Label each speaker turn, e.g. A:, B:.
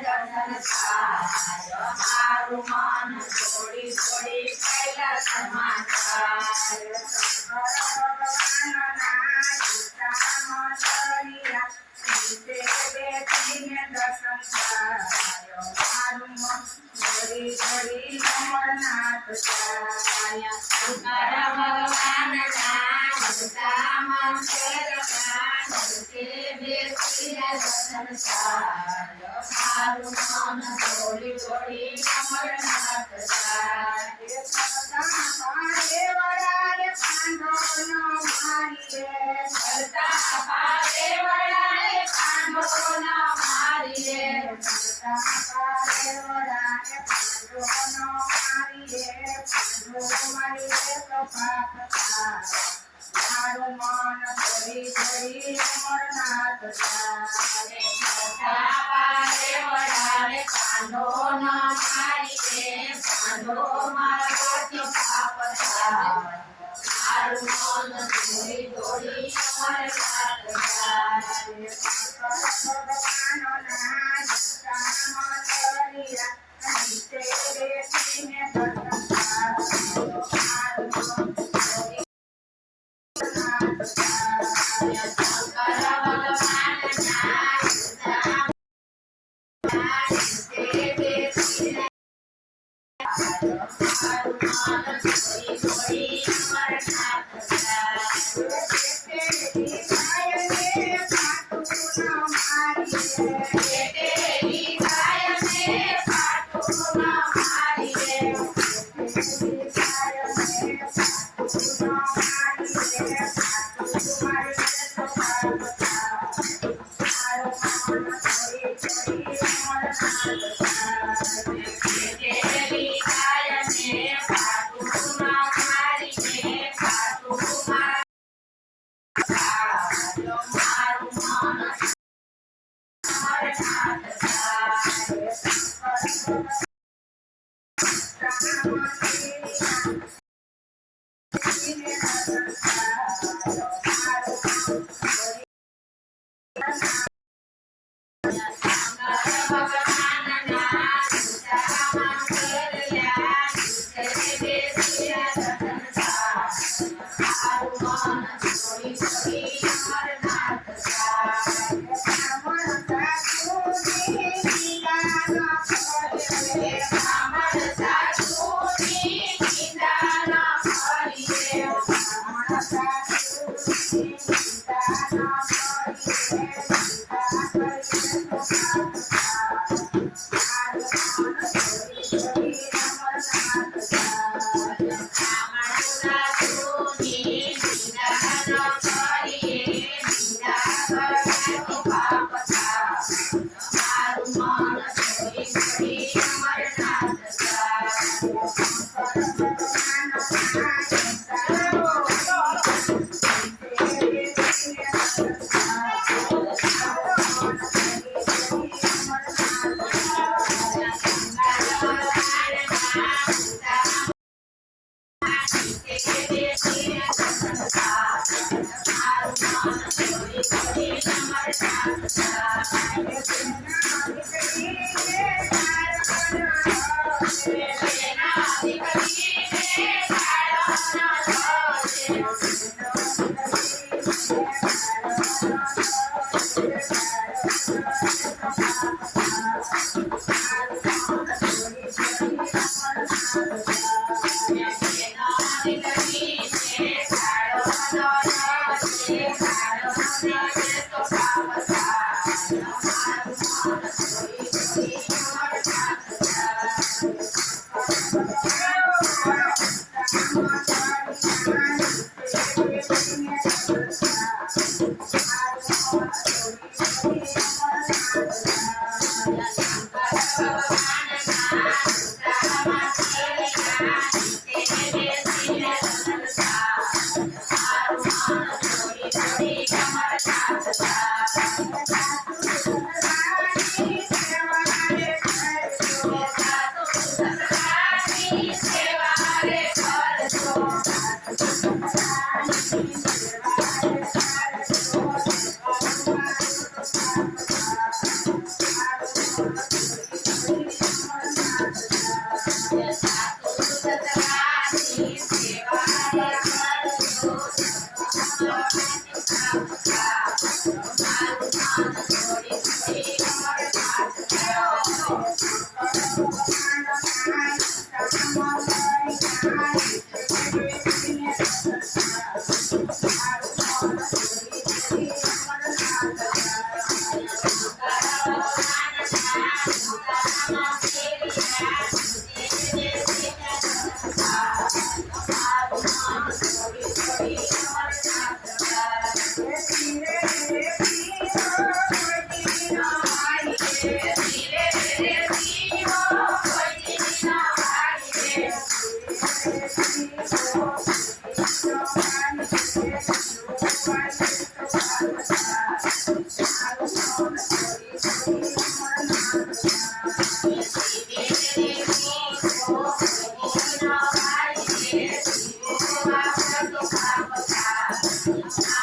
A: દર્શન થાય મારું મન છોડી છોડી પહેલા સમાચાર બેસીને દર્શન થાય મારું મન છોડી છોડી અમરનાથ જાય ભગવાન દર્શન થાય મારું મન છોડી છોડી અમરનાથ જાય વડારે પાંડો નો મારીએ કરતા પારે વડારે પાંડો નો મારીએ કરતા પારે વડારે પાંડો નો મારીએ પાંડો મારીએ તો પાપ થાય મારું મન છોડી છોડી અમરનાથ જાય કરતા પારે વડારે પાંડો નો મારીએ પાંડો મારો તો પાપ થાય મારું મન છોડી છોડી અમરનાથ જાય ભગવાનનો નામ કામ કર્યા નીચે બેસીને દર્શન થાય મારું મન છોડી અમરનાથ જાય શંકર Thank you.